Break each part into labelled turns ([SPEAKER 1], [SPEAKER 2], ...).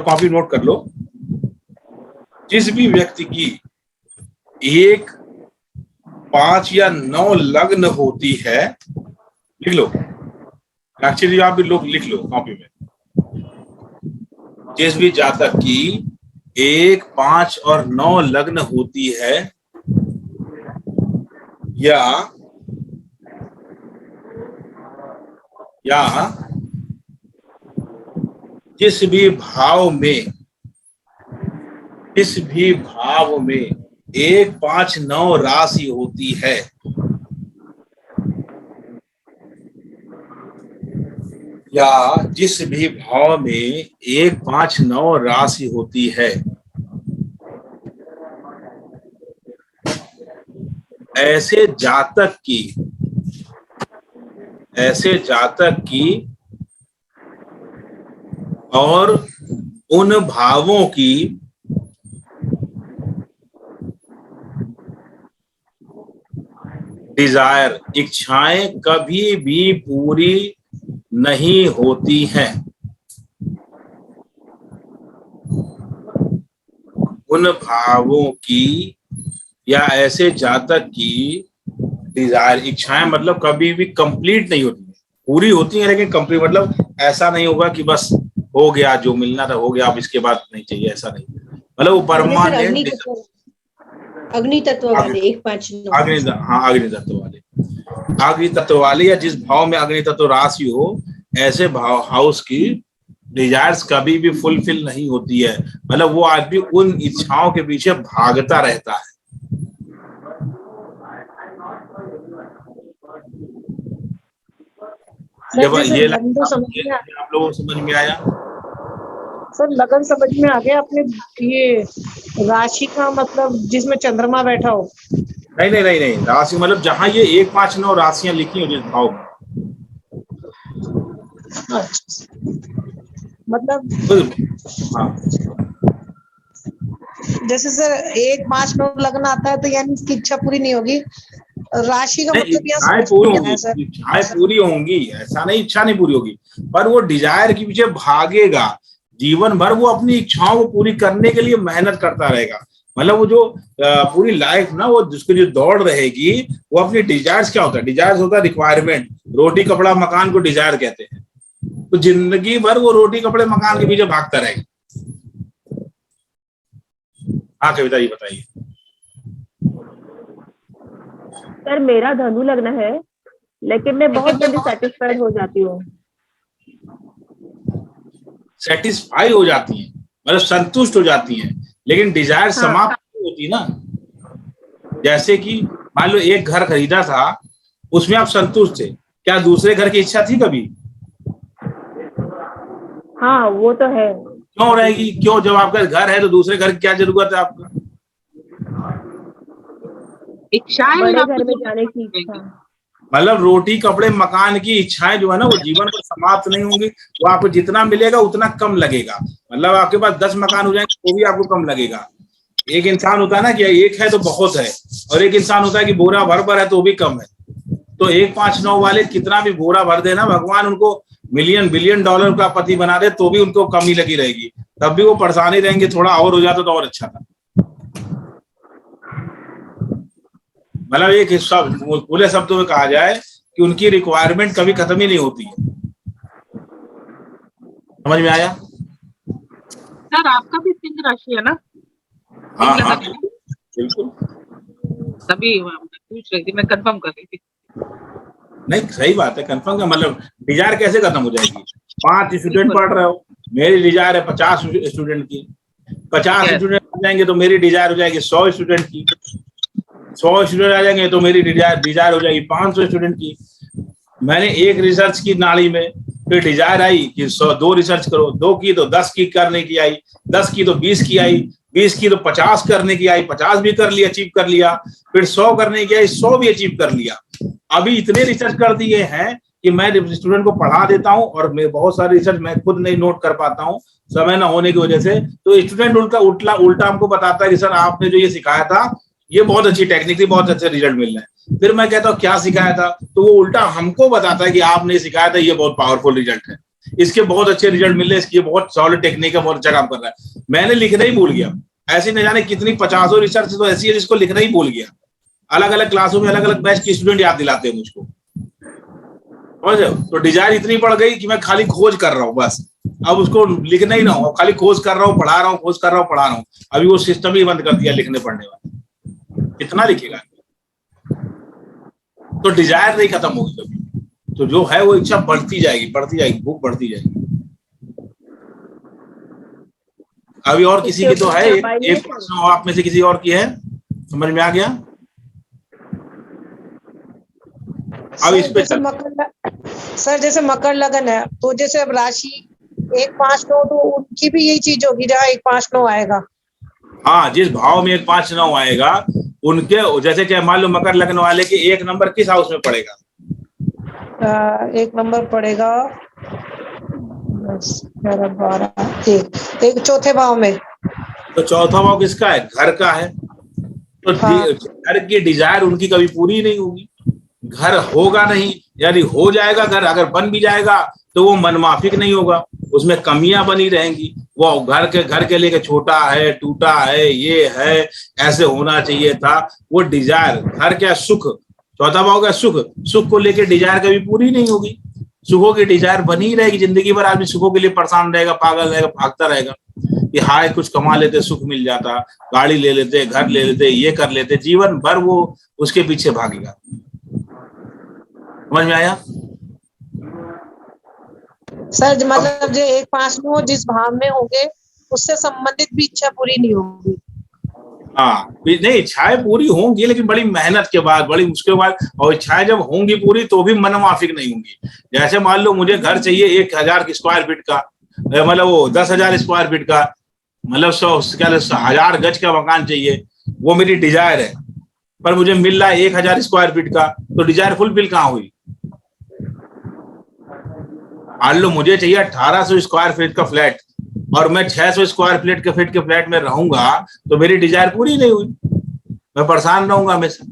[SPEAKER 1] Copy note कर लो। जिस भी व्यक्ति की 1, 5 या 9 लग्न होती है, लिख लो एक्चुअली, आप भी लोग लिख लो कॉपी में। जिस भी जातक की 1, 5 और 9 लग्न होती है, या जिस भी भाव में 1, 5, 9 राशि होती है, या जिस भी भाव में 1, 5, 9 राशि होती है, ऐसे जातक की और उन भावों की डिजायर, इच्छाएं कभी भी पूरी नहीं होती हैं। उन भावों की या ऐसे जातक की डिजायर, इच्छाएं मतलब कभी भी कंप्लीट नहीं होती है। पूरी होती हैं लेकिन कंप्लीट मतलब ऐसा नहीं होगा कि बस हो गया, जो मिलना था हो गया, अब इसके बाद नहीं चाहिए, ऐसा नहीं। मतलब वो परमानेंट
[SPEAKER 2] अग्नि तत्व वाले 1, 5, 9
[SPEAKER 1] अग्नि तत्व वाले या जिस भाव में अग्नि तत्व राशि हो, ऐसे भाव हाउस की डिजायर्स कभी भी फुलफिल नहीं होती है। मतलब वो आदमी उन इच्छाओं के पीछे भागता रहता है। ये आप लोगों को समझ में आया?
[SPEAKER 3] सर लगन समझ में आ गया। अपने ये राशि का मतलब जिसमें चंद्रमा बैठा हो?
[SPEAKER 1] नहीं, राशि मतलब जहां ये 1, 5, 9 राशियां लिखी हो जिस भाव में।
[SPEAKER 3] मतलब
[SPEAKER 1] हाँ,
[SPEAKER 3] जैसे सर 1, 5, 9 लगन आता है तो यानी इसकी इच्छा पूरी नहीं होगी। राशि का मतलब
[SPEAKER 1] इच्छाएं पूरी होंगी, ऐसा नहीं इच्छा नहीं पूरी होगी, पर वो डिजायर के पीछे भागेगा जीवन भर। वो अपनी इच्छाओं को पूरी करने के लिए मेहनत करता रहेगा। मतलब वो जो पूरी लाइफ ना, वो जिसकी जो दौड़ रहेगी, वो अपनी डिजायर्स, क्या होता है डिजायर्स, होता है रिक्वायरमेंट। रोटी कपड़ा मकान को डिजायर कहते हैं। तो जिंदगी भर वो रोटी कपड़े मकान के पीछे भागता रहेगा। हाँ कविता जी बताइए।
[SPEAKER 4] सर मेरा धनु लग्न है, लेकिन मैं बहुत जल्दी सेटिस्फाइड हो जाती हूँ।
[SPEAKER 1] सेटिस्फाई हो जाती है मतलब संतुष्ट हो जाती है, लेकिन डिजायर समाप्त नहीं होती ना। जैसे कि मान लो एक घर खरीदा था, उसमें आप संतुष्ट थे, क्या दूसरे घर की इच्छा थी कभी?
[SPEAKER 4] हाँ वो तो है।
[SPEAKER 1] क्यों रहेगी? क्यों? जब आपका घर है तो दूसरे घर की क्या जरूरत है आपको?
[SPEAKER 4] बड़े घर में जाने की इच्छा।
[SPEAKER 1] मतलब रोटी कपड़े मकान की इच्छाएं जो है ना, वो जीवन पर समाप्त नहीं होंगी। वो आपको जितना मिलेगा उतना कम लगेगा। मतलब आपके पास 10 मकान हो जाएंगे तो भी आपको कम लगेगा। एक इंसान होता है ना कि एक है तो बहुत है, और एक इंसान होता है कि बोरा भर है तो भी कम है। तो 1, 5, 9 वाले कितना भी बोरा भर देना, भगवान उनको मिलियन बिलियन डॉलर का पति बना दे तो भी उनको कमी लगी रहेगी, तब भी वो परेशानी रहेंगे। थोड़ा और हो जाता तो और अच्छा था। मतलब एक हिस्सा पूरे शब्दों में कहा जाए कि उनकी रिक्वायरमेंट कभी खत्म ही नहीं होती है। समझ में आया?
[SPEAKER 5] सर आपका भी सिंह राशि है ना?
[SPEAKER 1] हाँ बिल्कुल।
[SPEAKER 5] तभी पूछ रही थी, मैं कंफर्म कर रही थी।
[SPEAKER 1] नहीं सही बात है, कंफर्म का मतलब डिजायर कैसे खत्म हो जाएगी? 5 स्टूडेंट पढ़ रहे हो, मेरी डिजायर है 50 स्टूडेंट की। 50 स्टूडेंट आ जाएंगे तो मेरी डिजायर हो जाएगी 100 स्टूडेंट की। 100 स्टूडेंट आ जाएंगे तो मेरी डिजायर हो जाएगी 500 स्टूडेंट की। मैंने एक रिसर्च की नाली में, फिर डिजायर आई कि 2 रिसर्च करो, 2 की तो 10 की करने की आई, 10 की तो 20 की आई, 20 की तो 50 करने की आई, 50 भी कर लिया, अचीव कर लिया। फिर 100 करने की आई, 100 भी अचीव कर लिया। अभी इतने रिसर्च कर दिए हैं कि मैं स्टूडेंट को पढ़ा देता हूँ, और मैं बहुत सारे रिसर्च मैं खुद नहीं नोट कर पाता हूँ समय न होने की वजह से। तो स्टूडेंट उल्टा हमको बताता है कि सर आपने जो ये सिखाया था ये बहुत अच्छी टेक्निक थी, बहुत अच्छे रिजल्ट मिल रहे हैं। फिर मैं कहता हूँ क्या सिखाया था, तो वो उल्टा हमको बताता है कि आपने सिखाया था, ये बहुत पावरफुल रिजल्ट है। इसके बहुत अच्छे रिजल्ट मिल रहे, इसकी बहुत सॉलिड टेक्निक है, बहुत अच्छा काम कर रहा है, मैंने लिखना ही भूल गया। ऐसी न जाने कितनी 50 रिसर्च तो ऐसी है जिसको लिखना ही भूल गया। अलग अलग क्लासों में अलग अलग बैच के स्टूडेंट याद दिलाते हैं मुझको। तो डिजायर इतनी बढ़ गई कि मैं खाली खोज कर रहा हूँ बस, अब उसको लिखना ही ना हो, खाली खोज कर रहा हूँ, पढ़ा रहा हूँ, खोज कर रहा हूँ, पढ़ा रहा हूँ। अभी वो सिस्टम ही बंद कर दिया लिखने पढ़ने वाला, कितना लिखेगा। तो डिजायर नहीं खत्म होगी कभी, तो जो है वो इच्छा बढ़ती जाएगी, भूख बढ़ती जाएगी। अभी और किसी की तो है, एक प्रश्न आप में से किसी और की है, समझ में आ गया? अब इस पे
[SPEAKER 3] सर जैसे मकर लगन है, तो जैसे अब राशि 1 5 9 तो उनकी भी यही चीज होगी जहाँ 1 5 9 आएगा।
[SPEAKER 1] हाँ, जिस भाव में 1 5 9 आएगा उनके, जैसे कि मान लो मकर लग्न वाले के 1 नंबर किस हाउस में पड़ेगा?
[SPEAKER 3] 1 नंबर पड़ेगा 10 11 12 एक चौथे भाव में।
[SPEAKER 1] तो चौथा भाव किसका है? घर का है। तो घर की डिजायर उनकी कभी पूरी नहीं होगी, घर होगा नहीं, यानी हो जाएगा घर, अगर बन भी जाएगा तो वो मनमाफिक नहीं होगा, उसमें कमियां बनी रहेंगी। वो घर के लेके छोटा है, टूटा है, ये है, ऐसे होना चाहिए था, वो डिजायर। घर क्या? सुख, चौथा भाव का सुख को लेके डिजायर कभी पूरी नहीं होगी। सुखों की डिजायर बनी रहेगी, जिंदगी भर आदमी सुखों के लिए परेशान रहेगा, पागल रहेगा, भागता रहेगा कि हाय कुछ कमा लेते, सुख मिल जाता, गाड़ी ले लेते, घर ले लेते, ये कर लेते, जीवन भर वो उसके पीछे भागेगा। समझ में आया?
[SPEAKER 3] सर मतलब जो 1 5 9 जिस भाव में होंगे उससे संबंधित भी इच्छा पूरी नहीं होगी।
[SPEAKER 1] हाँ, नहीं, इच्छाएं पूरी होंगी लेकिन बड़ी मेहनत के बाद, बड़ी मुश्किल के बाद, और इच्छाएं जब होंगी पूरी तो भी मनमाफिक नहीं होंगी। जैसे मान लो मुझे घर चाहिए 1000 स्क्वायर फीट का, मतलब वो 10,000 स्क्वायर फीट का, मतलब 1000 गज का मकान चाहिए, वो मेरी डिजायर है, पर मुझे मिल रहा है 1000 स्क्वायर फीट का, तो डिजायर फुलफिल कहाँ हुई? मान लो मुझे चाहिए 1800 स्क्वायर फीट का फ्लैट और मैं 600 स्क्वायर फीट के फ्लैट में रहूंगा, तो मेरी डिजायर पूरी नहीं हुई, मैं परेशान रहूंगा हमेशा।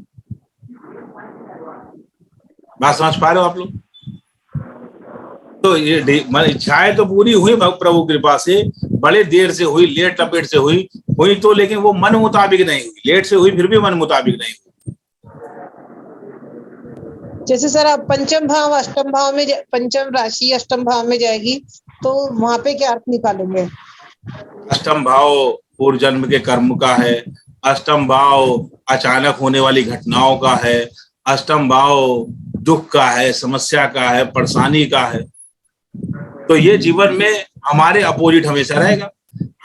[SPEAKER 1] बात समझ पा रहे हो आप लोग? तो ये इच्छाएं तो पूरी हुई प्रभु कृपा से, बड़े देर से हुई, लेट लपेट से हुई तो, लेकिन वो मन मुताबिक नहीं हुई। लेट से हुई फिर भी मन मुताबिक नहीं हुई।
[SPEAKER 3] जैसे सर आप पंचम भाव अष्टम भाव में, पंचम राशि अष्टम भाव में जाएगी तो वहां पे क्या अर्थ निकालेंगे?
[SPEAKER 1] अष्टम भाव पूर्व जन्म के कर्म का है, अष्टम भाव अचानक होने वाली घटनाओं का है, अष्टम भाव दुख का है, समस्या का है, परेशानी का है। तो ये जीवन में हमारे अपोजिट हमेशा रहेगा।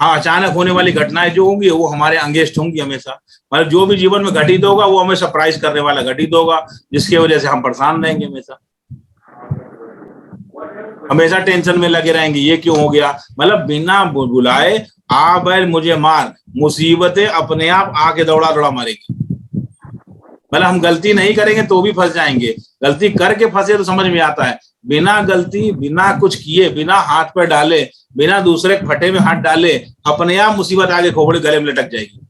[SPEAKER 1] हाँ, अचानक होने वाली घटनाएं जो होंगी वो हमारे अंगेस्ट होंगी हमेशा, मतलब जो भी जीवन में घटित होगा वो हमें सरप्राइज करने वाला घटित होगा, जिसकी वजह से हम परेशान रहेंगे, हमेशा टेंशन में लगे रहेंगे, ये क्यों हो गया, मतलब बिना बुलाए आ बैल मुझे मार, मुसीबतें अपने आप आके दौड़ा दौड़ा मारेगी। मतलब हम गलती नहीं करेंगे तो भी फंस जाएंगे, गलती करके फंसे तो समझ में आता है, बिना गलती, बिना कुछ किए, बिना हाथ पर डाले, बिना दूसरे फटे में हाथ डाले, अपने आप मुसीबत आगे खोपड़ी गले में लटक जाएगी।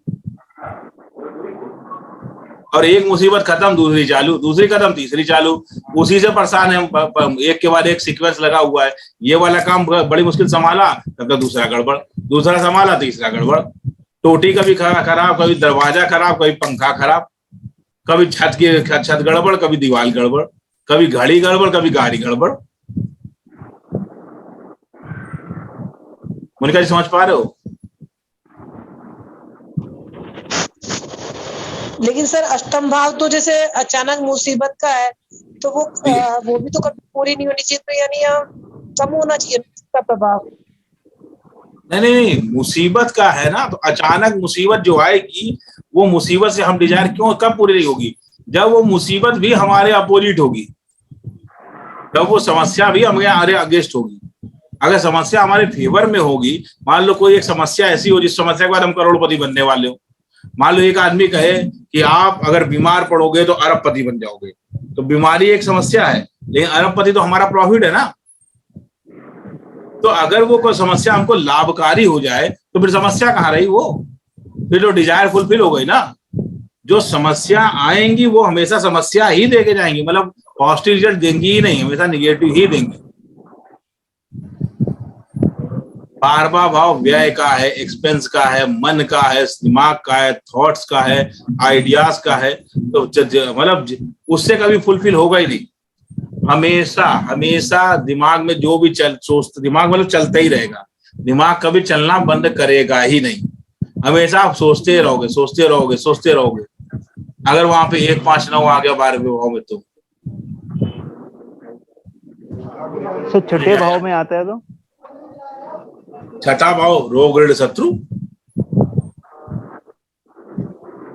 [SPEAKER 1] और एक मुसीबत खत्म, दूसरी चालू, दूसरी खत्म, तीसरी चालू, उसी से परेशान है हम, एक के बाद एक सीक्वेंस लगा हुआ है। ये वाला काम बड़ी मुश्किल संभाला, तब तक दूसरा गड़बड़, दूसरा संभाला, तीसरा गड़बड़, टोटी कभी खराब, कभी दरवाजा खराब, कभी पंखा खराब, कभी छत गड़बड़, कभी दीवार गड़बड़, कभी घड़ी गड़बड़, कभी गाड़ी गड़बड़। मोनिका जी समझ पा रहे हो?
[SPEAKER 3] लेकिन सर अष्टम भाव तो जैसे अचानक मुसीबत का है, तो वो भी तो कभी पूरी नहीं होनी चाहिए, तो यानी कम होना चाहिए इसका प्रभाव।
[SPEAKER 1] नहीं, मुसीबत का है ना, तो अचानक मुसीबत जो आएगी वो मुसीबत से हम डिजायर क्यों कब पूरी नहीं होगी? जब वो मुसीबत भी हमारे अपोजिट होगी, जब वो समस्या भी हमारे अगेंस्ट होगी। अगर समस्या हमारे फेवर में होगी, मान लो कोई एक समस्या ऐसी हो जिस समस्या के बाद हम करोड़पति बनने वाले हो, मान लो एक आदमी कहे कि आप अगर बीमार पड़ोगे तो अरबपति बन जाओगे, तो बीमारी एक समस्या है, लेकिन अरबपति तो हमारा प्रॉफिट है ना। तो अगर वो कोई समस्या हमको लाभकारी हो जाए तो फिर समस्या कहाँ रही? वो फिर तो डिजायर फुलफिल हो गई ना। जो समस्या आएंगी वो हमेशा समस्या ही देके जाएंगी, मतलब पॉजिटिव रिजल्ट देंगी ही नहीं, हमेशा निगेटिव ही देंगी। 12वां भाव व्यय का है, एक्सपेंस का है, मन का है, दिमाग का है, थॉट्स का है, आइडियाज का है। तो मतलब उससे कभी फुलफिल होगा ही नहीं। हमेशा हमेशा दिमाग में जो भी दिमाग मतलब चलता ही रहेगा, दिमाग कभी चलना बंद करेगा ही नहीं। हमेशा आप सोचते रहोगे, सोचते रहोगे, सोचते रहोगे। अगर वहां पे 1 5 9 आ गया 12वें भाव में तो
[SPEAKER 6] छठे भाव में आता है तो
[SPEAKER 1] छठा भाव रोग ऋण शत्रु,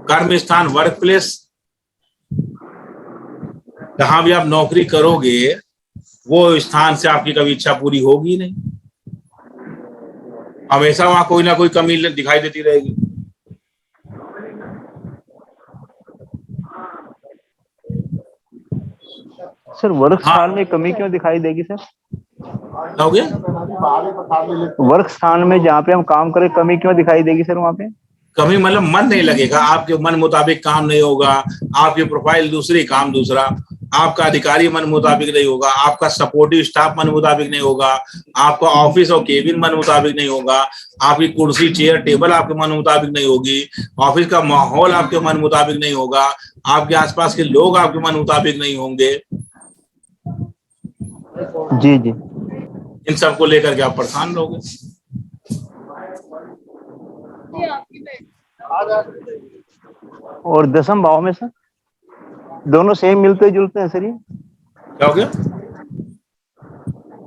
[SPEAKER 1] कर्म स्थान वर्क प्लेस, जहां भी आप नौकरी करोगे वो स्थान से आपकी कभी इच्छा पूरी होगी नहीं। हमेशा वहां कोई ना कोई कमी दिखाई देती रहेगी।
[SPEAKER 6] सर वर्क स्थान में कमी क्यों दिखाई देगी सर?
[SPEAKER 1] क्या हो गया?
[SPEAKER 6] वर्क स्थान में जहाँ पे हम काम करें कमी क्यों दिखाई देगी सर वहाँ पे?
[SPEAKER 1] कमी मतलब मन नहीं लगेगा, आपके मन मुताबिक काम नहीं होगा, आपकी प्रोफाइल दूसरी, काम दूसरा, आपका अधिकारी मन मुताबिक नहीं होगा, आपका सपोर्टिव स्टाफ मन मुताबिक नहीं होगा, आपका ऑफिस और केबिन मन मुताबिक नहीं होगा, आपकी कुर्सी चेयर टेबल आपके मन मुताबिक नहीं होगी, ऑफिस का माहौल आपके मन मुताबिक नहीं होगा, आपके आसपास के लोग आपके मन मुताबिक नहीं होंगे।
[SPEAKER 6] जी जी।
[SPEAKER 1] इन सबको लेकर के आप परेशान रहोगे।
[SPEAKER 6] और दसम भाव में सर दोनों सेम मिलते जुलते हैं सर? ये
[SPEAKER 1] क्या हो गया?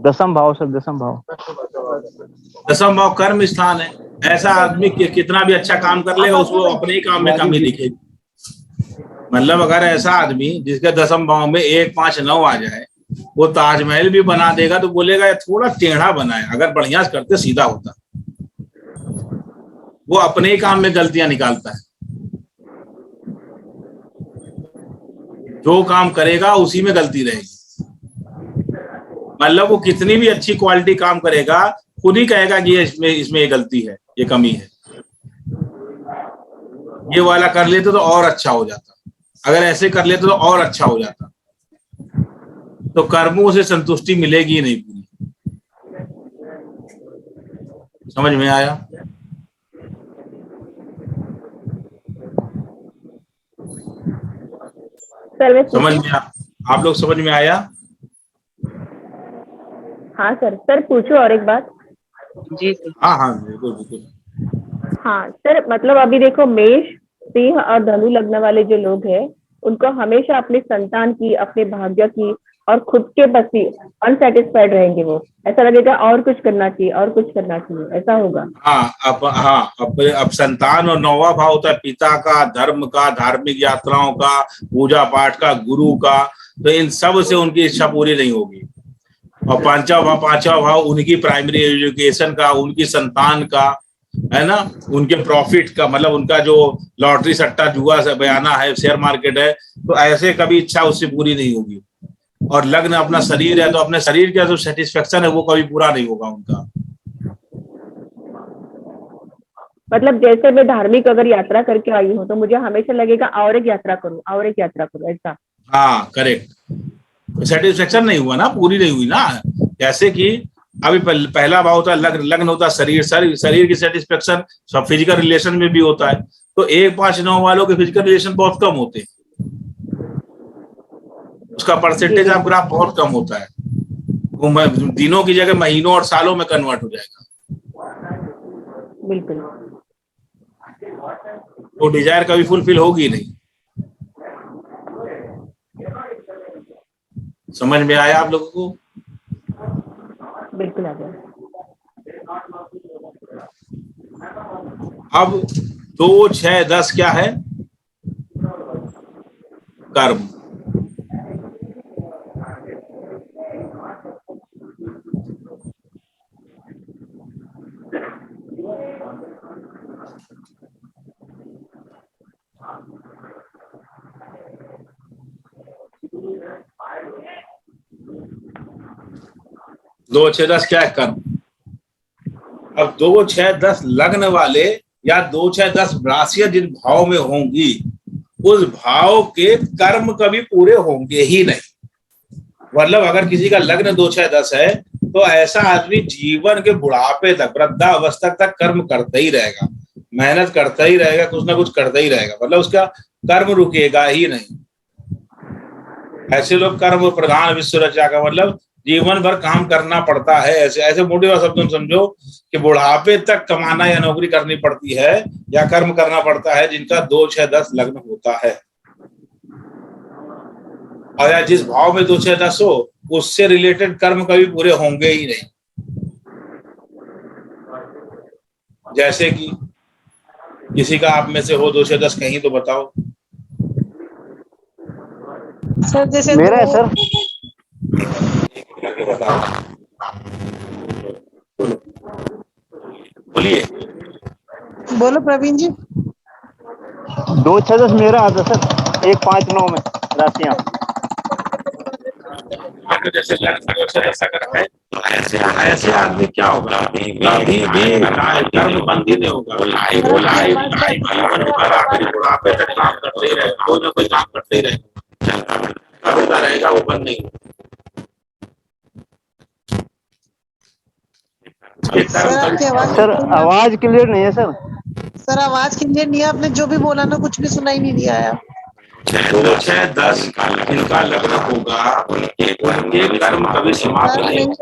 [SPEAKER 6] दसम भाव सर, दसम भाव।
[SPEAKER 1] दसम भाव कर्म स्थान है। ऐसा आदमी कितना भी अच्छा काम कर लेगा उसको अपने ही काम में कमी दिखेगी। मतलब अगर ऐसा आदमी जिसके दसम भाव में 1 5 9 आ जाए, वो ताजमहल भी बना देगा तो बोलेगा ये थोड़ा टेढ़ा बना है, अगर बढ़िया करते सीधा होता। वो अपने ही काम में गलतियां निकालता है। जो काम करेगा उसी में गलती रहेगी। मतलब वो कितनी भी अच्छी क्वालिटी काम करेगा, खुद ही कहेगा कि इसमें ये गलती है, ये कमी है। ये वाला कर लेते तो और अच्छा हो जाता, अगर ऐसे कर लेते तो और अच्छा हो जाता। तो कर्मों से संतुष्टि मिलेगी नहीं पूरी। समझ में आया? समझ में आप लोग समझ में आया?
[SPEAKER 4] हाँ सर। सर पूछो और एक बात।
[SPEAKER 5] जी सर।
[SPEAKER 1] हाँ हाँ बिल्कुल बिल्कुल।
[SPEAKER 4] हाँ सर, मतलब अभी देखो मेष, सिंह और धनु लग्न वाले जो लोग हैं उनको हमेशा अपने संतान की, अपने भाग्य की और खुद के प्रति अनसेटिस्फाइड रहेंगे। वो ऐसा लगेगा और कुछ करना चाहिए, और कुछ करना चाहिए, ऐसा होगा।
[SPEAKER 1] अब संतान और 9वां भाव होता है पिता का, धर्म का, धार्मिक यात्राओं का, पूजा पाठ का, गुरु का। तो इन सब से उनकी इच्छा पूरी नहीं होगी। और पांचवा भाव उनकी प्राइमरी एजुकेशन का, उनकी संतान का, है ना, उनके प्रॉफिट का, मतलब उनका जो लॉटरी सट्टा जुआ से बयाना है, शेयर मार्केट है, तो ऐसे कभी इच्छा उससे पूरी नहीं होगी। और लग्न अपना शरीर है, तो अपने शरीर का जो सेटिस्फेक्शन है वो कभी पूरा नहीं होगा उनका।
[SPEAKER 4] मतलब जैसे मैं धार्मिक अगर यात्रा करके आई हूँ तो मुझे हमेशा लगेगा और एक यात्रा करूँ, और एक यात्रा करूँ, ऐसा।
[SPEAKER 1] हाँ करेक्ट। सेटिस्फेक्शन नहीं हुआ ना, पूरी नहीं हुई ना। जैसे कि अभी पहला भाव होता है लग्न होता है शरीर की सेटिस्फेक्शन सब फिजिकल रिलेशन में भी होता है। तो 1 5 9 वालों के फिजिकल रिलेशन बहुत कम होते हैं, उसका परसेंटेज ऑफ ग्राफ बहुत कम होता है। वो दिनों की जगह महीनों और सालों में कन्वर्ट हो जाएगा।
[SPEAKER 4] बिल्कुल।
[SPEAKER 1] तो डिजायर कभी फुलफिल होगी नहीं। समझ में आया आप लोगों को?
[SPEAKER 4] बिल्कुल आ गया।
[SPEAKER 1] अब 2 6 10 क्या है? कर्म। दो 6 10 क्या है? कर्म। अब 2 6 10 लग्न वाले या 2 6 10 राशियां जिन भाव में होंगी उस भाव के कर्म कभी पूरे होंगे ही नहीं। मतलब अगर किसी का लग्न 2 6 10 है तो ऐसा आदमी जीवन के बुढ़ापे तक, वृद्धावस्था तक कर्म करता ही रहेगा, मेहनत करता ही रहेगा, कुछ ना कुछ करता ही रहेगा, मतलब उसका कर्म रुकेगा ही नहीं। ऐसे लोग कर्म प्रधान विश्व रचा का मतलब जीवन भर काम करना पड़ता है। ऐसे ऐसे मोटे शब्दों में समझो कि बुढ़ापे तक कमाना या नौकरी करनी पड़ती है या कर्म करना पड़ता है जिनका 2, 6, 10 लग्न होता है। और या जिस भाव में 2, 6, 10 हो उससे रिलेटेड कर्म कभी पूरे होंगे ही नहीं। जैसे कि किसी का आप में से हो 2, 6, 10 कहीं तो बताओ।
[SPEAKER 3] सर जैसे
[SPEAKER 6] मेरा है सर।
[SPEAKER 1] बताओ, बोलिए।
[SPEAKER 3] बोलो प्रवीण जी।
[SPEAKER 6] 2, 6, 10 मेरा आता सर, 1, 5, 9 में राशियां।
[SPEAKER 1] जैसे ऐसा कर है तो ऐसे आदमी क्या होगा, कभी भी कर्म बंदी नहीं होगा। बुढ़ापे तक काम करते ही रहेगा, कोई ना कोई काम करते ही रहेगा, रहेगा, वो बंद नहीं होगा।
[SPEAKER 3] सर आपकी आवाज
[SPEAKER 6] सर आवाज क्लियर नहीं है सर।
[SPEAKER 3] सर आवाज क्लियर नहीं है, आपने जो भी बोला ना कुछ भी सुनाई नहीं दिया है।
[SPEAKER 1] 2, 6, 10 इनका लग्न होगा, उनके कर्म कभी समाप्त नहीं होंगे।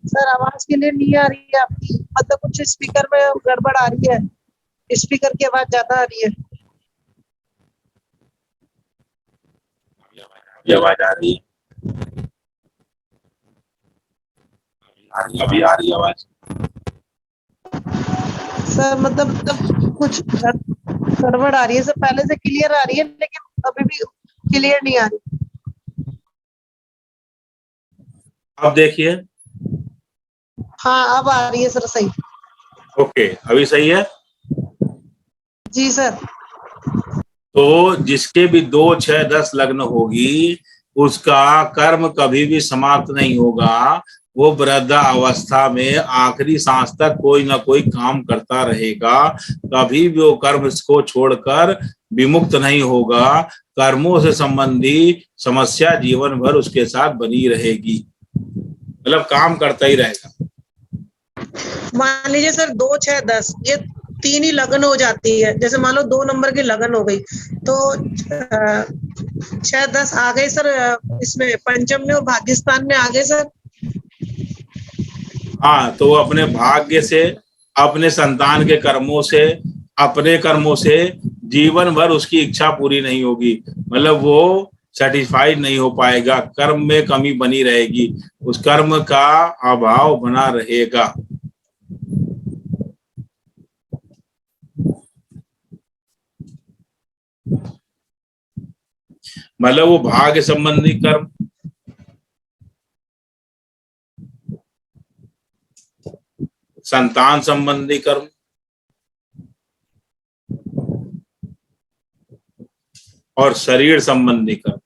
[SPEAKER 3] सर आवाज क्लियर नहीं आ रही है आपकी, मतलब कुछ स्पीकर में गड़बड़ आ रही है, स्पीकर की आवाज ज्यादा आ रही है।
[SPEAKER 1] ये आवाज आ रही है, अभी आ रही है आवाज।
[SPEAKER 3] सर मतलब कुछ गड़बड़ आ रही है सर, पहले से क्लियर आ रही है लेकिन अभी भी क्लियर नहीं आ रही।
[SPEAKER 1] अब देखिए।
[SPEAKER 3] हाँ अब आ रही है सर सही।
[SPEAKER 1] ओके, अभी सही है।
[SPEAKER 3] जी सर।
[SPEAKER 1] तो जिसके भी 2, 6, 10 लग्न होगी उसका कर्म कभी भी समाप्त नहीं होगा। वो वृद्धा अवस्था में आखिरी सांस तक कोई ना कोई काम करता रहेगा, कभी भी वो कर्म को छोड़कर विमुक्त नहीं होगा। कर्मों से संबंधी समस्या जीवन भर उसके साथ बनी रहेगी, मतलब काम करता ही रहेगा।
[SPEAKER 3] मान लीजिए सर 2, 6, 10 ये 3 ही लगन हो जाती है, जैसे मान लो 2 नंबर की लगन हो गई तो 6, 10 आ गए सर, इसमें पंचम में और भाग्यस्थान में आ गए सर।
[SPEAKER 1] हाँ, तो वो अपने भाग्य से, अपने संतान के कर्मों से, अपने कर्मों से जीवन भर उसकी इच्छा पूरी नहीं होगी, मतलब वो सेटिस्फाइड नहीं हो पाएगा, कर्म में कमी बनी रहेगी, उस कर्म का अभाव बना रहेगा। मतलब वो भाग्य संबंधी कर्म, संतान संबंधी कर्म और शरीर संबंधी कर्म,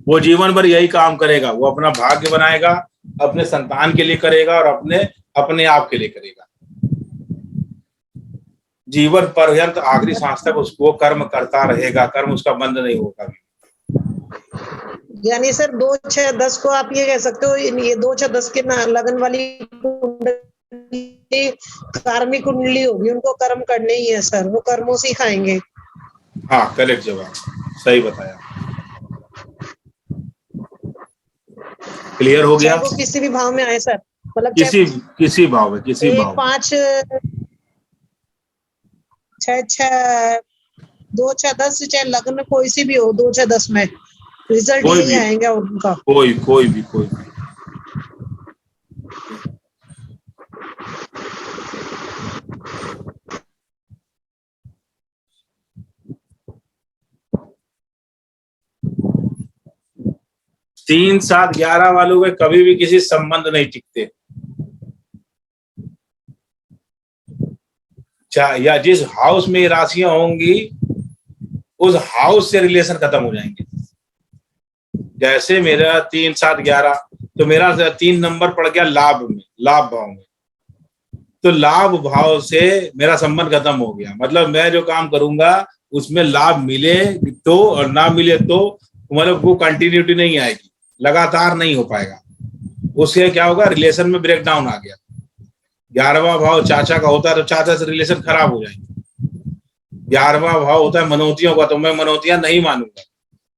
[SPEAKER 1] वो जीवन भर यही काम करेगा। वो अपना भाग्य बनाएगा, अपने संतान के लिए करेगा और अपने आप के लिए करेगा। जीवन पर्यंत आखिरी सांस तक उसको कर्म करता रहेगा, कर्म उसका बंद नहीं होगा।
[SPEAKER 3] यानी सर 2, 6, 10 को आप ये कह सकते हो, ये 2, 6, 10 के लगन वाली कार्मिक कुंडली होगी, उनको कर्म करने ही है सर, वो कर्मों से ही खाएंगे।
[SPEAKER 1] हाँ, करेक्ट जवाब, सही बताया। क्लियर हो गया?
[SPEAKER 3] वो किसी भी भाव में आए सर, मतलब
[SPEAKER 1] किसी भाव में, किसी भाव में।
[SPEAKER 3] 5, 6, 2, 6, 10 चाहे लग्न कोई सी भी हो, 2, 6, 10 में रिजल्ट यही आएगा उनका।
[SPEAKER 1] कोई भी 3, 7, 11 वालों के कभी भी किसी संबंध नहीं टिकते, या जिस हाउस में राशियां होंगी उस हाउस से रिलेशन खत्म हो जाएंगे। जैसे मेरा 3, 7, 11 तो मेरा 3 नंबर पड़ गया लाभ में, लाभ भाव में, तो लाभ भाव से मेरा संबंध खत्म हो गया। मतलब मैं जो काम करूंगा उसमें लाभ मिले तो और ना मिले तो तो मतलब वो कंटिन्यूटी नहीं आएगी, लगातार नहीं हो पाएगा। उससे क्या होगा, रिलेशन में ब्रेक डाउन आ गया। 11वां भाव चाचा का होता है तो चाचा से रिलेशन खराब हो जाएंगे। 11वां भाव होता है मनौतियों का, तो मैं मनौतियां नहीं मानूंगा,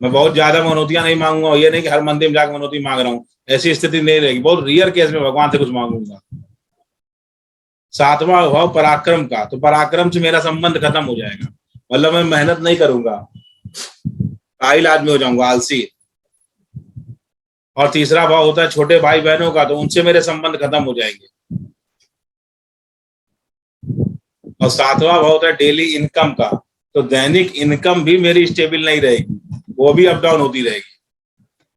[SPEAKER 1] मैं बहुत ज्यादा मनौतियां नहीं मांगूंगा। ये नहीं कि हर मंदिर में जाकर मनौती मांग रहा हूँ, ऐसी स्थिति नहीं रहेगी। बहुत रियर केस में भगवान से कुछ मांगूंगा। 7वां भाव पराक्रम का, तो पराक्रम से मेरा संबंध खत्म हो जाएगा, मतलब मैं मेहनत नहीं करूंगा, कायल आदमी हो जाऊंगा, आलसी। और 3रा भाव होता है छोटे भाई बहनों का, तो उनसे मेरे संबंध खत्म हो जाएंगे। और 7वां भाव होता है डेली इनकम का, तो दैनिक इनकम भी मेरी स्टेबल नहीं रहेगी, वो भी अप डाउन होती रहेगी।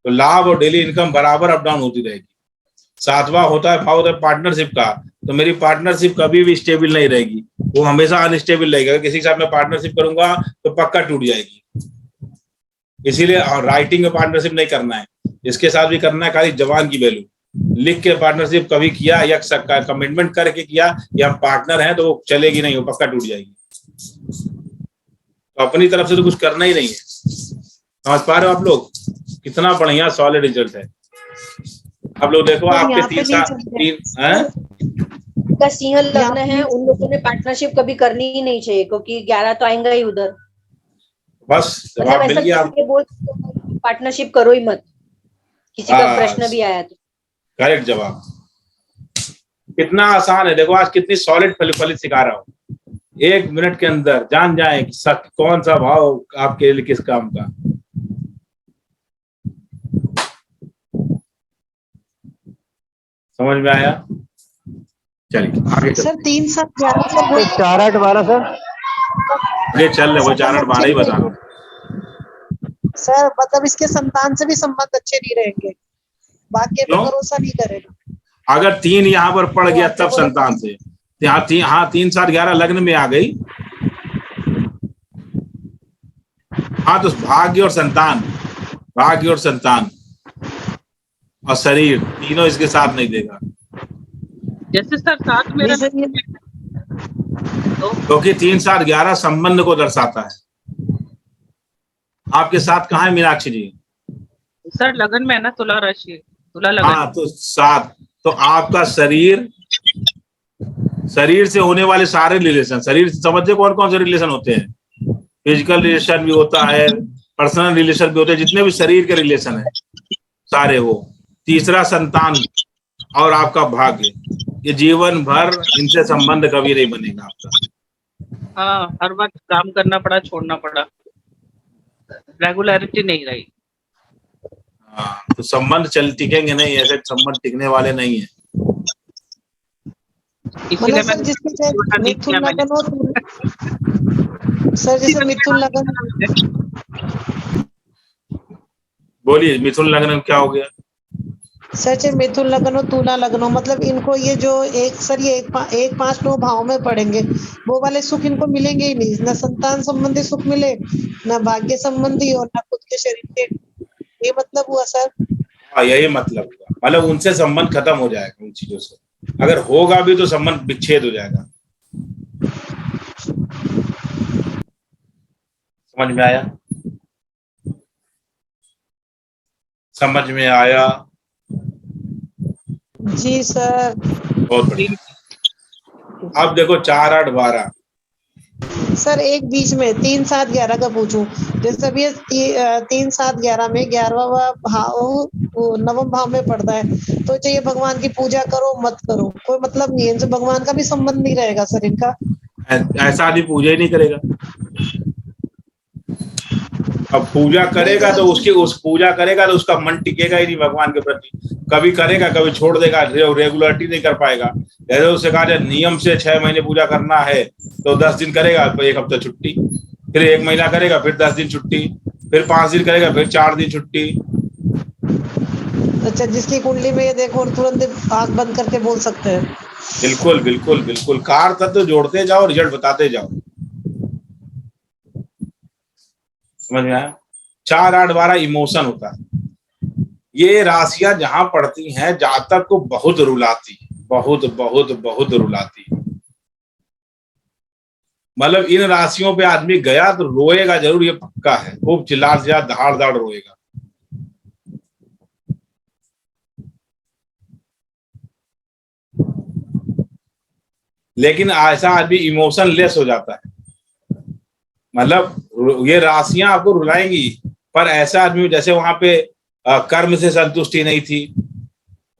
[SPEAKER 1] तो लाभ और डेली इनकम बराबर अप डाउन होती रहेगी। 7वां होता है भाव होता है पार्टनरशिप का, तो मेरी पार्टनरशिप कभी भी स्टेबल नहीं रहेगी, वो हमेशा अनस्टेबल रहेगी। अगर किसी के साथ मैं पार्टनरशिप करूंगा तो पक्का टूट जाएगी। इसीलिए राइटिंग में पार्टनरशिप नहीं करना है, इसके साथ भी करना है खाली जवान की वैल्यू। लिख के पार्टनरशिप कभी किया या कमिटमेंट करके किया या हम पार्टनर हैं, तो वो चलेगी नहीं, वो पक्का टूट जाएगी। तो अपनी तरफ से तो कुछ करना ही नहीं है। समझ पा रहे हो आप लोग? कितना बढ़िया सॉलिड रिजल्ट है। आप लोग देखो, आपके 3
[SPEAKER 2] का सिंह लग्न है, उन लोगों ने पार्टनरशिप कभी करनी ही नहीं चाहिए, क्योंकि 11 तो आएंगे ही उधर।
[SPEAKER 1] बस
[SPEAKER 2] मतलब
[SPEAKER 1] मिल गया।
[SPEAKER 2] ऐसा बोल पार्टनरशिप करो ही मत, किसी का प्रश्न भी आया तो।
[SPEAKER 1] करेक्ट जवाब। कितना आसान है, देखो आज कितनी सॉलिड फलित सिखा रहा हूँ। 1 मिनट के अंदर जान जाए कि कौन सा भाव आपके लिए किस काम का। समझ में आया? चलिए आगे
[SPEAKER 3] सर 3 7 11
[SPEAKER 6] तो 4 8 12 सर
[SPEAKER 1] ये चल रहे, वो 4 8 12 ही बता रहा हूँ।
[SPEAKER 3] सर मतलब इसके संतान से भी संबंध अच्छे नहीं रहेंगे, बाकी पे भरोसा नहीं करेगा।
[SPEAKER 1] अगर 3 यहाँ पर पड़ गया तब संतान से, यहाँ 3 7 11 लग्न में आ गई। हाँ, तो भाग्य और संतान, भाग्य और संतान और शरीर तीनों इसके साथ नहीं देगा।
[SPEAKER 5] जैसे सर साथ में
[SPEAKER 1] क्योंकि 3 7 11 संबंध को दर्शाता है। आपके साथ कहाँ है मीनाक्षी जी?
[SPEAKER 5] सर लगन में है ना, तुला राशि, तुला लगन।
[SPEAKER 1] हाँ, तो 7, तो आपका शरीर, शरीर से होने वाले सारे रिलेशन, शरीर से समझते कौन कौन से रिलेशन होते हैं? फिजिकल रिलेशन भी होता है, पर्सनल रिलेशन भी होते हैं, जितने भी शरीर के रिलेशन है सारे वो। 3रा संतान और आपका भाग्य, ये जीवन भर इनसे संबंध कभी नहीं बनेगा आपका।
[SPEAKER 5] हाँ, हर वक्त काम करना पड़ा, छोड़ना पड़ा, रेगुलरिटी नहीं रही।
[SPEAKER 1] हाँ, तो संबंध टिकेंगे नहीं, ऐसे संबंध टिकने वाले नहीं है।
[SPEAKER 5] इसीलिए
[SPEAKER 3] सर जिसके मिथुन लगन हो, सर जैसे मिथुन लगन,
[SPEAKER 1] बोलिए मिथुन लग्न में क्या हो गया?
[SPEAKER 3] सर चाहे मिथुन लगन हो, तुला लगन हो, मतलब इनको ये जो सर ये 1 5 9 भाव में पड़ेंगे, वो वाले सुख इनको मिलेंगे ही नहीं, ना संतान संबंधी सुख मिले, ना भाग्य संबंधी और ना खुद के शरीर के। ये मतलब हुआ सर?
[SPEAKER 1] हाँ, यही मतलब हुआ, मतलब उनसे संबंध खत्म हो जाएगा उन चीजों से। अगर होगा भी तो संबंध विच्छेद हो जाएगा। समझ में आया? समझ में आया?
[SPEAKER 3] जी सर।
[SPEAKER 1] बहुत बढ़िया। अब देखो 4 8 12।
[SPEAKER 3] सर एक बीच में 3 7 11 का पूछूं, जैसे अभी 3 7 11 में 11वां भाव वो 9वें भाव में पड़ता है, तो चाहिए भगवान की पूजा करो मत करो, कोई मतलब नहीं है इनसे, भगवान का भी संबंध नहीं रहेगा सर इनका।
[SPEAKER 1] ऐसा आदमी पूजा ही नहीं करेगा। अब पूजा करेगा तो उस पूजा करेगा तो उसका मन टिकेगा ही नहीं भगवान के प्रति। कभी करेगा, कभी छोड़ देगा, रेगुलरिटी नहीं कर पाएगा। जैसे उससे कहा जाए नियम से 6 महीने पूजा करना है तो 10 दिन करेगा, तो 1 हफ्ता छुट्टी, फिर 1 महीना करेगा, फिर 10 दिन छुट्टी, फिर 5 दिन करेगा, फिर 4 दिन छुट्टी।
[SPEAKER 3] अच्छा, जिसकी कुंडली में ये देखो तुरंत आंख बंद करके बोल सकते हैं।
[SPEAKER 1] बिल्कुल बिल्कुल बिल्कुल, कार तत्व जोड़ते जाओ, रिजल्ट बताते जाओ। समझ में आया? 4 8 12 इमोशन होता है। ये राशियां जहां पड़ती हैं जातक को बहुत रुलाती, बहुत बहुत बहुत रुलाती। मतलब इन राशियों पे आदमी गया तो रोएगा जरूर, ये पक्का है। खूब चिल्ला दहाड़ दहाड़ रोएगा। लेकिन ऐसा आदमी इमोशन लेस हो जाता है, मतलब ये राशियां आपको रुलाएंगी, पर ऐसा आदमी जैसे वहां पे कर्म से संतुष्टि नहीं थी,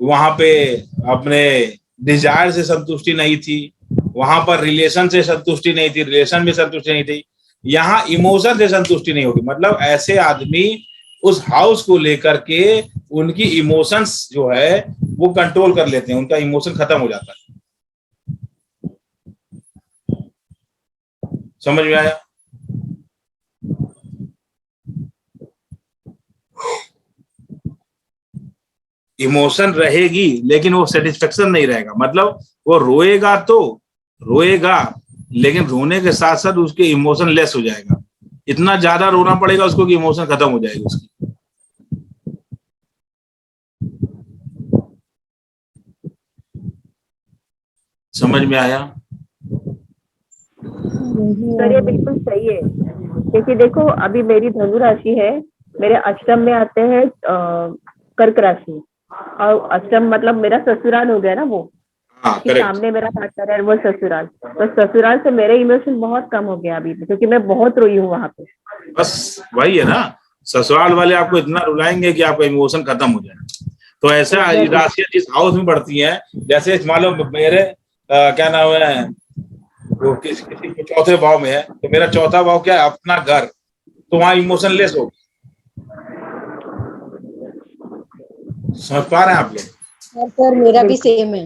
[SPEAKER 1] वहां पे अपने डिजायर से संतुष्टि नहीं थी, वहां पर रिलेशन से संतुष्टि नहीं थी, रिलेशन में संतुष्टि नहीं थी, यहाँ इमोशन से संतुष्टि नहीं होगी। मतलब ऐसे आदमी उस हाउस को लेकर के उनकी इमोशंस जो है वो कंट्रोल कर लेते हैं, उनका इमोशन खत्म हो जाता है। समझ में आया? इमोशन रहेगी लेकिन वो सेटिस्फेक्शन नहीं रहेगा, मतलब वो रोएगा तो रोएगा, लेकिन रोने के साथ साथ उसके इमोशन लेस हो जाएगा, इतना ज्यादा रोना पड़ेगा उसको कि इमोशन खत्म हो जाएगी उसकी। समझ में आया?
[SPEAKER 4] सर ये बिल्कुल सही है, क्योंकि देखो अभी मेरी धनु राशि है, मेरे अष्टम में आते हैं कर्क राशि, और अष्टम मतलब मेरा ससुराल हो गया ना, वो
[SPEAKER 1] हाँ,
[SPEAKER 4] कि सामने मेरा पार्टनर है वो ससुराल, तो ससुराल से मेरे इमोशन बहुत कम हो गया अभी, क्योंकि मैं बहुत रोई हूँ वहां पे।
[SPEAKER 1] बस वही है ना, ससुराल वाले आपको इतना रुलाएंगे कि आपका इमोशन खत्म हो जाए। तो ऐसा राशियां जिस हाउस में बढ़ती हैं, जैसे मान लो मेरे क्या नाम है, वो किसी के चौथे भाव में है, तो मेरा चौथा भाव क्या है, अपना घर, तो वहां इमोशन लेस होगा। समझ पा रहे हैं आप लोग?
[SPEAKER 2] सर मेरा भी सेम है।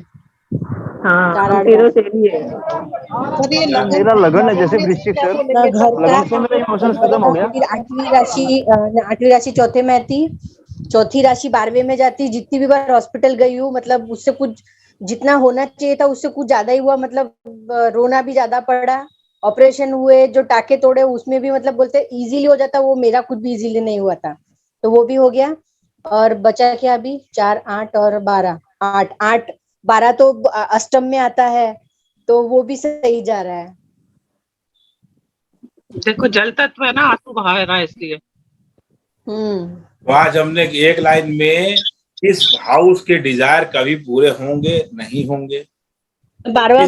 [SPEAKER 4] हाँ, हम तीनों सेम ही है।
[SPEAKER 3] सर ये
[SPEAKER 6] मेरा लगन है जैसे वृश्चिक सर, लगन से मेरा इमोशन खत्म हो गया।
[SPEAKER 2] फिर आठवीं राशि चौथे में थी, चौथी राशि 12वें में जाती। जितनी भी बार हॉस्पिटल गई हूँ, मतलब उससे कुछ जितना होना चाहिए था उससे कुछ ज्यादा ही हुआ, मतलब रोना भी ज्यादा पड़ा। ऑपरेशन हुए, जो टाके तोड़े उसमें भी मतलब बोलते इजीली हो जाता, वो मेरा कुछ भी इजीली नहीं हुआ था, तो वो भी हो गया। और बचा क्या अभी, 4, 8 और 12, 8 12 तो अष्टम में आता है, तो वो भी सही जा रहा है।
[SPEAKER 5] देखो जल तत्व है ना, आंसू बहा रहा है इसलिए।
[SPEAKER 1] तो आज हमने एक लाइन में इस हाउस के डिजायर कभी पूरे होंगे नहीं होंगे,
[SPEAKER 2] 12वां